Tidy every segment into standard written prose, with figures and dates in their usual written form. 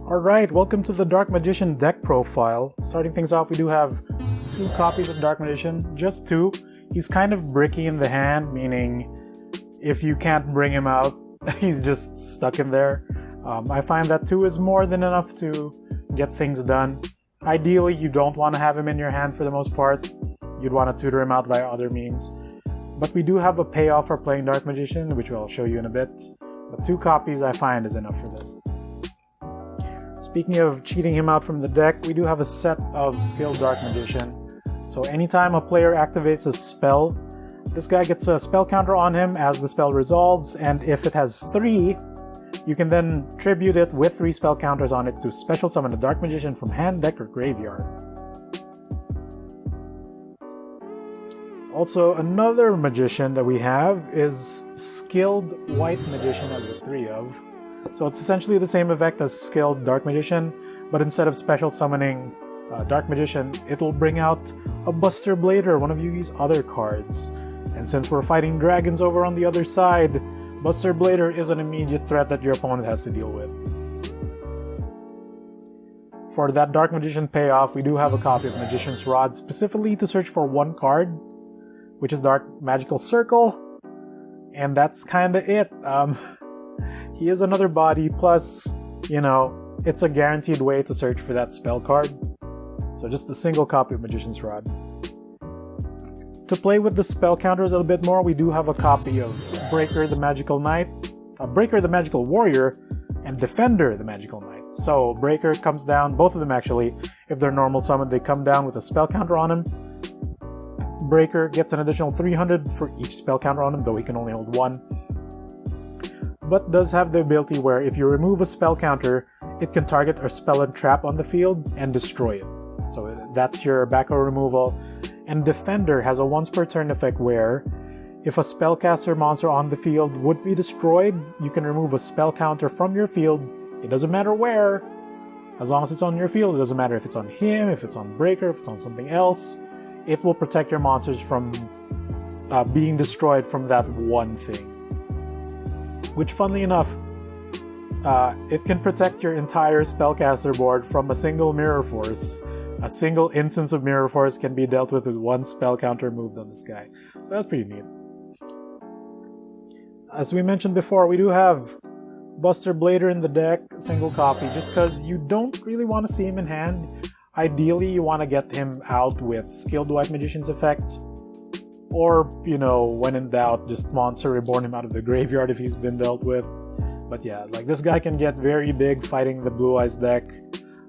Alright, welcome to the Dark Magician deck profile. Starting things off, we do have 2 copies of Dark Magician, just 2. He's kind of bricky in the hand, meaning if you can't bring him out, he's just stuck in there. I find that 2 is more than enough to get things done. Ideally, you don't want to have him in your hand for the most part. You'd want to tutor him out via other means. But we do have a payoff for playing Dark Magician, which I'll show you in a bit. But 2 copies I find is enough for this. Speaking of cheating him out from the deck, we do have a set of skilled Dark Magician. So anytime a player activates a spell, this guy gets a spell counter on him as the spell resolves, and if it has 3, you can then tribute it with 3 spell counters on it to special summon a Dark Magician from hand, deck, or graveyard. Also, another magician that we have is Skilled White Magician as a 3 of. So it's essentially the same effect as Skilled Dark Magician, but instead of special summoning Dark Magician, it'll bring out a Buster Blader, one of Yugi's other cards. And since we're fighting dragons over on the other side, Buster Blader is an immediate threat that your opponent has to deal with. For that Dark Magician payoff, we do have a copy of Magician's Rod, specifically to search for 1 card, which is Dark Magical Circle, and that's kinda it. He is another body, plus, you know, it's a guaranteed way to search for that spell card. So just a single copy of Magician's Rod. To play with the spell counters a little bit more, we do have a copy of Breaker the Magical Knight, Breaker the Magical Warrior, and Defender the Magical Knight. So Breaker comes down, both of them actually, if they're normal summoned, they come down with a spell counter on him. Breaker gets an additional 300 for each spell counter on him, though he can only hold 1. But does have the ability where if you remove a spell counter, it can target a spell and trap on the field and destroy it. So that's your back row removal. And Defender has a once per turn effect where if a spellcaster monster on the field would be destroyed, you can remove a spell counter from your field. It doesn't matter where, as long as it's on your field. It doesn't matter if it's on him, if it's on Breaker, if it's on something else. It will protect your monsters from being destroyed from that one thing. Which, funnily enough, it can protect your entire spellcaster board from a single Mirror Force. A single instance of Mirror Force can be dealt with 1 spell counter moved on this guy. So that's pretty neat. As we mentioned before, we do have Buster Blader in the deck, single copy, just because you don't really want to see him in hand. Ideally, you want to get him out with Skilled White Magician's effect. Or, you know, when in doubt, just Monster Reborn him out of the graveyard if he's been dealt with. But yeah, like this guy can get very big fighting the Blue Eyes deck.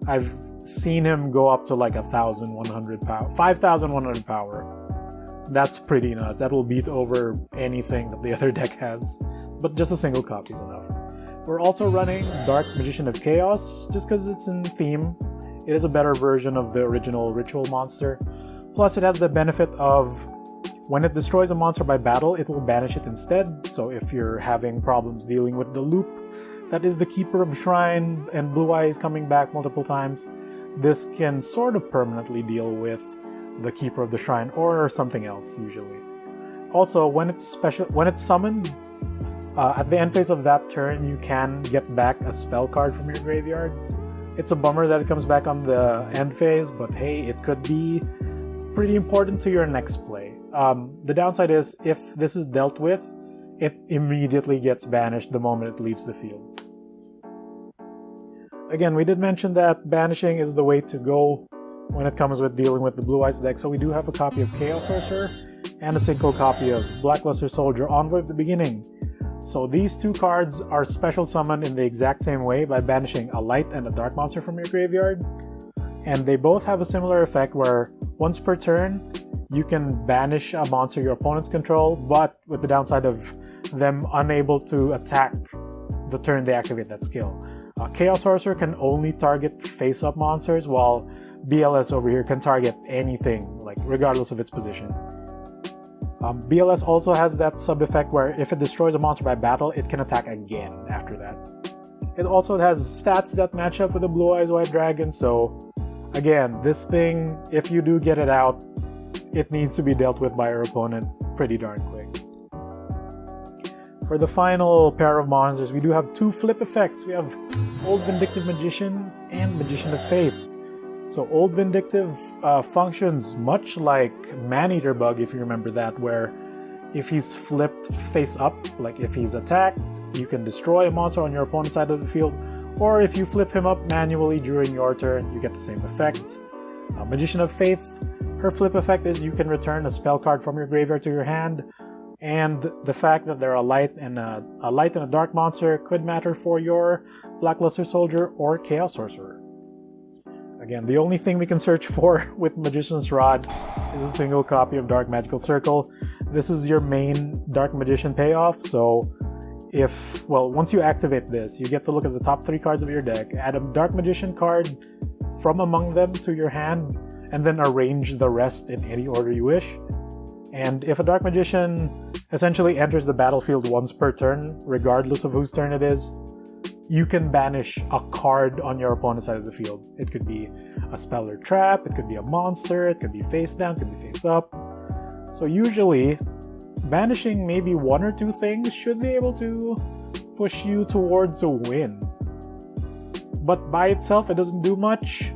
I've seen him go up to like 1,100 power, 5,100 power. That's pretty nuts. That will beat over anything that the other deck has. But just a single copy is enough. We're also running Dark Magician of Chaos, just because it's in theme. It is a better version of the original Ritual monster. Plus it has the benefit of when it destroys a monster by battle, it will banish it instead. So if you're having problems dealing with the loop, that is the Keeper of Shrine and Blue Eyes coming back multiple times, this can sort of permanently deal with the Keeper of the Shrine or something else usually. Also, when it's summoned, at the end phase of that turn, you can get back a spell card from your graveyard. It's a bummer that it comes back on the end phase, but hey, it could be pretty important to your next play. The downside is, if this is dealt with, it immediately gets banished the moment it leaves the field. Again, we did mention that banishing is the way to go when it comes with dealing with the Blue Eyes deck, so we do have a copy of Chaos Sorcerer and a single copy of Blackluster Soldier, Envoy of the Beginning. So these 2 cards are special summoned in the exact same way by banishing a light and a dark monster from your graveyard. And they both have a similar effect where once per turn, you can banish a monster your opponents control, but with the downside of them unable to attack the turn they activate that skill. Chaos Sorcerer can only target face-up monsters, while BLS over here can target anything, like regardless of its position. BLS also has that sub-effect where if it destroys a monster by battle, it can attack again after that. It also has stats that match up with the Blue Eyes White Dragon, so again, this thing, if you do get it out, it needs to be dealt with by your opponent pretty darn quick. For the final pair of monsters, we do have 2 flip effects. We have Old Vindictive Magician, and Magician of Faith. So Old Vindictive functions much like Maneater Bug, if you remember that, where if he's flipped face up, like if he's attacked, you can destroy a monster on your opponent's side of the field, or if you flip him up manually during your turn, you get the same effect. Magician of Faith, her flip effect is you can return a spell card from your graveyard to your hand, and the fact that they're a light and a dark monster could matter for your Blackluster Soldier or Chaos Sorcerer. Again, the only thing we can search for with Magician's Rod is a single copy of Dark Magical Circle. This is your main Dark Magician payoff, so once you activate this, you get to look at the top 3 cards of your deck, add a Dark Magician card from among them to your hand, and then arrange the rest in any order you wish. And if a Dark Magician essentially enters the battlefield once per turn, regardless of whose turn it is, you can banish a card on your opponent's side of the field. It could be a spell or trap, it could be a monster, it could be face down, it could be face up. So usually, banishing maybe 1 or 2 things should be able to push you towards a win. But by itself, it doesn't do much.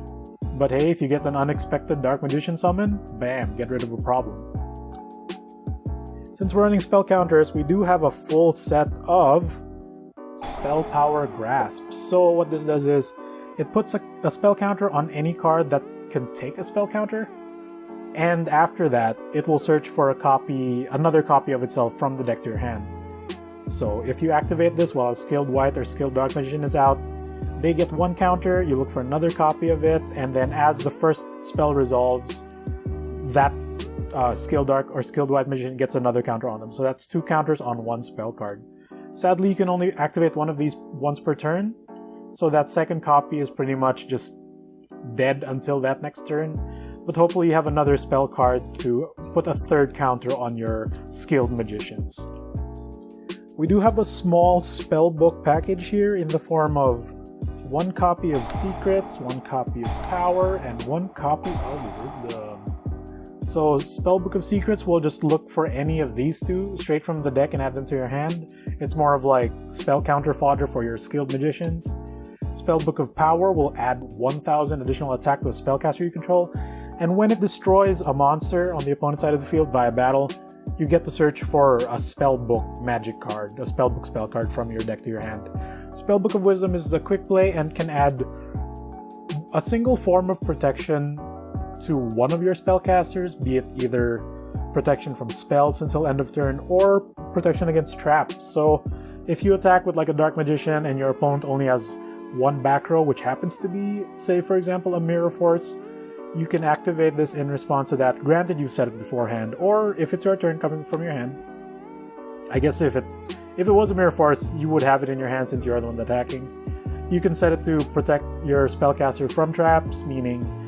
But hey, if you get an unexpected Dark Magician summon, bam, get rid of a problem. Since we're running spell counters, we do have a full set of Spell Power Grasp. So what this does is, it puts a spell counter on any card that can take a spell counter, and after that, it will search for another copy of itself from the deck to your hand. So if you activate this while a Skilled White or Skilled Dark Magician is out, they get 1 counter, you look for another copy of it, and then as the first spell resolves, that Skilled Dark or Skilled White Magician gets another counter on them. So that's 2 counters on 1 spell card. Sadly, you can only activate 1 of these once per turn, so that second copy is pretty much just dead until that next turn. But hopefully you have another spell card to put a 3rd counter on your Skilled Magicians. We do have a small spellbook package here in the form of 1 copy of Secrets, 1 copy of Power, and 1 copy of Wisdom. So Spellbook of Secrets will just look for any of these 2 straight from the deck and add them to your hand. It's more of like spell counter fodder for your Skilled Magicians. Spellbook of Power will add 1000 additional attack to a spellcaster you control, and when it destroys a monster on the opponent's side of the field via battle, you get to search for a Spellbook magic card, a Spellbook spell card from your deck to your hand. Spellbook of Wisdom is the quick play and can add a single form of protection to one of your spellcasters, be it either protection from spells until end of turn or protection against traps. So if you attack with like a Dark Magician and your opponent only has 1 back row, which happens to be, say for example, a Mirror Force, you can activate this in response to that, granted you've set it beforehand, or if it's your turn coming from your hand. I guess if it was a Mirror Force, you would have it in your hand since you're the one attacking. You can set it to protect your spellcaster from traps, meaning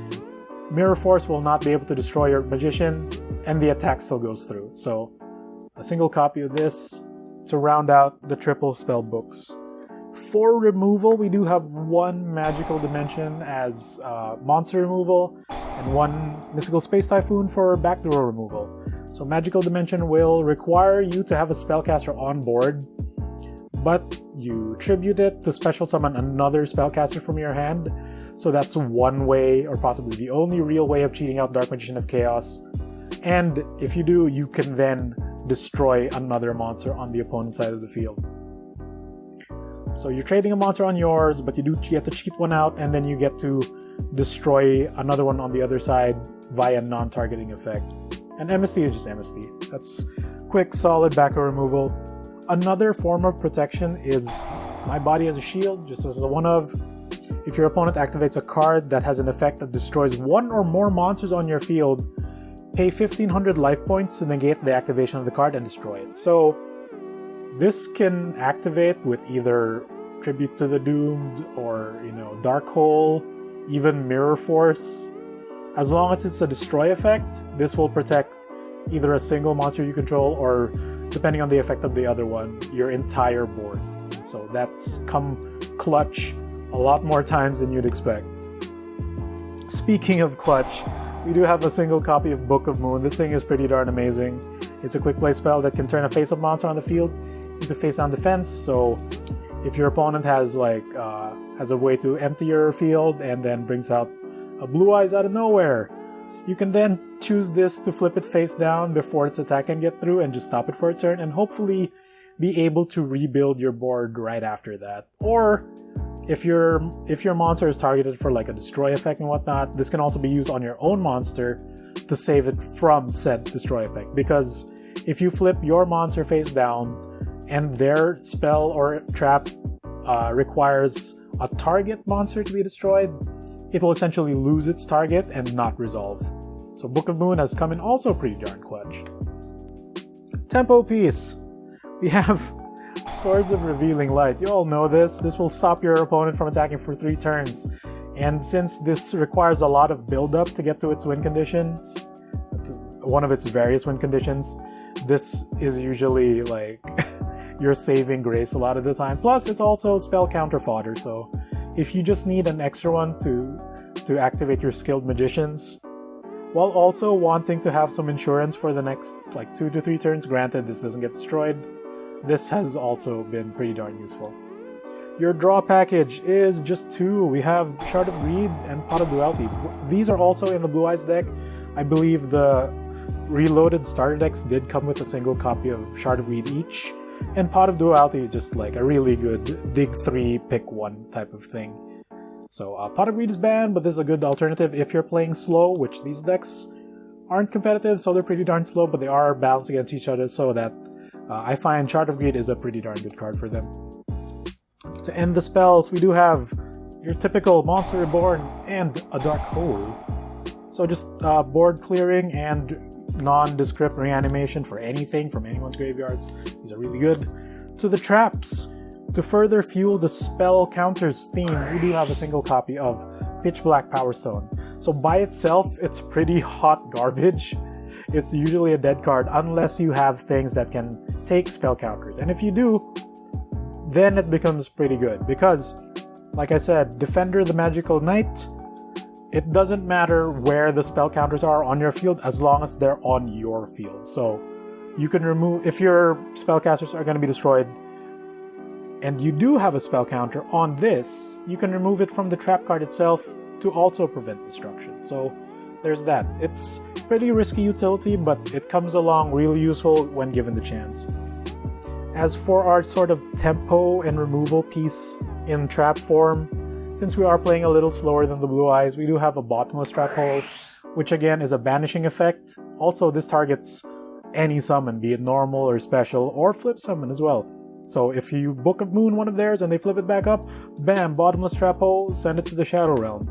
Mirror Force will not be able to destroy your Magician, and the attack still goes through. So, a single copy of this to round out the triple spell books. For removal, we do have 1 Magical Dimension as monster removal, and 1 Mystical Space Typhoon for backdoor removal. So Magical Dimension will require you to have a spellcaster on board, but you tribute it to special summon another spellcaster from your hand. So that's 1 way, or possibly the only real way of cheating out Dark Magician of Chaos. And if you do, you can then destroy another monster on the opponent's side of the field. So you're trading a monster on yours, but you get to cheat 1 out, and then you get to destroy another one on the other side via non-targeting effect. And MST is just MST. That's quick, solid backer removal. Another form of protection is My Body as a Shield, just as a one of. If your opponent activates a card that has an effect that destroys 1 or more monsters on your field, pay 1500 life points to negate the activation of the card and destroy it. So this can activate with either Tribute to the Doomed or, Dark Hole, even Mirror Force. As long as it's a destroy effect, this will protect either a single monster you control or, depending on the effect of the other one, your entire board. So that's come clutch a lot more times than you'd expect. Speaking of clutch, we do have a single copy of Book of Moon. This thing is pretty darn amazing. It's a quick play spell that can turn a face-up monster on the field into face-down defense. So if your opponent has has a way to empty your field and then brings out a Blue Eyes out of nowhere. You can then choose this to flip it face down before its attack can get through and just stop it for a turn, and hopefully be able to rebuild your board right after that. Or if your monster is targeted for like a destroy effect and whatnot, this can also be used on your own monster to save it from said destroy effect. Because if you flip your monster face down and their spell or trap requires a target monster to be destroyed, it will essentially lose its target and not resolve. So Book of Moon has come in also pretty darn clutch. Tempo piece. We have Swords of Revealing Light. You all know this. This will stop your opponent from attacking for 3 turns. And since this requires a lot of build-up to get to its win conditions, one of its various win conditions, this is usually like your saving grace a lot of the time. Plus, it's also spell counter fodder, so if you just need an extra one to activate your skilled magicians, while also wanting to have some insurance for the next like 2 to 3 turns, granted this doesn't get destroyed, this has also been pretty darn useful. Your draw package is just 2. We have Shard of Greed and Pot of Duality. These are also in the Blue Eyes deck. I believe the reloaded starter decks did come with a single copy of Shard of Greed each, and Pot of Duality is just like a really good dig 3, pick 1 type of thing. So Pot of Greed is banned, but this is a good alternative if you're playing slow, which these decks aren't competitive, so they're pretty darn slow, but they are balanced against each other, so that I find Shard of Greed is a pretty darn good card for them. To end the spells, we do have your typical Monster Reborn and a Dark Hole. So just board clearing and nondescript reanimation for anything from anyone's graveyards. These are really good. To the traps. To further fuel the spell counters theme, we do have a single copy of Pitch Black Power Stone. So by itself, it's pretty hot garbage. It's usually a dead card unless you have things that can take spell counters. And if you do, then it becomes pretty good. Because, like I said, Defender the Magical Knight, it doesn't matter where the spell counters are on your field as long as they're on your field. So you can remove, if your spellcasters are going to be destroyed and you do have a spell counter on this, you can remove it from the trap card itself to also prevent destruction. So there's that. It's pretty risky utility, but it comes along really useful when given the chance. As for our sort of tempo and removal piece in trap form, since we are playing a little slower than the Blue Eyes, we do have a bottomless trap hole, which again is a banishing effect. Also, this targets any summon, be it normal or special, or flip summon as well. So if you Book of Moon one of theirs and they flip it back up, bam, bottomless trap hole, send it to the Shadow Realm.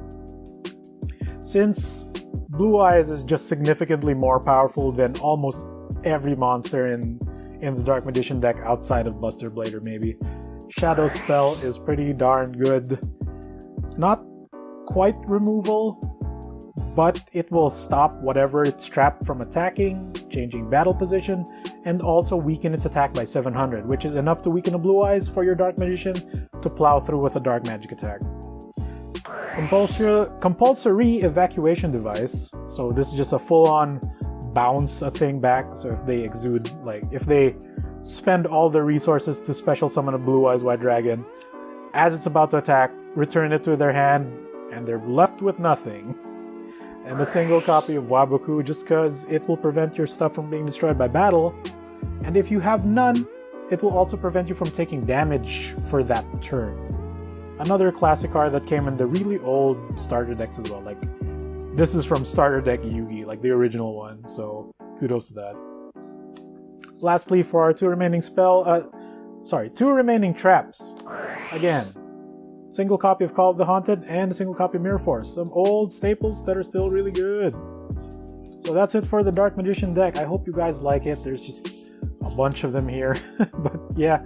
Since Blue Eyes is just significantly more powerful than almost every monster in the Dark Magician deck outside of Buster Blader maybe, Shadow Spell is pretty darn good. Not quite removal, but it will stop whatever it's trapped from attacking, changing battle position, and also weaken its attack by 700, which is enough to weaken a Blue Eyes for your Dark Magician to plow through with a Dark Magic attack. Compulsory Evacuation Device. So this is just a full-on bounce a thing back. So if they exude, like if they spend all their resources to special summon a Blue Eyes White Dragon, as it's about to attack, return it to their hand, and they're left with nothing. And a single copy of Waboku, just because it will prevent your stuff from being destroyed by battle. And if you have none, it will also prevent you from taking damage for that turn. Another classic card that came in the really old starter decks as well. Like, this is from starter deck Yugi, like the original one, so kudos to that. Lastly, for our two remaining traps. Again, single copy of Call of the Haunted and a single copy of Mirror Force. Some old staples that are still really good. So that's it for the Dark Magician deck. I hope you guys like it. There's just a bunch of them here. But yeah,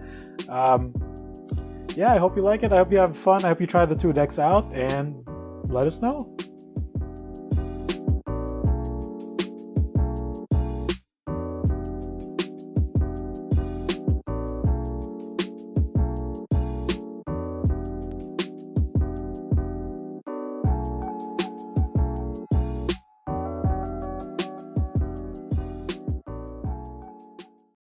I hope you like it. I hope you have fun. I hope you try the two decks out and let us know.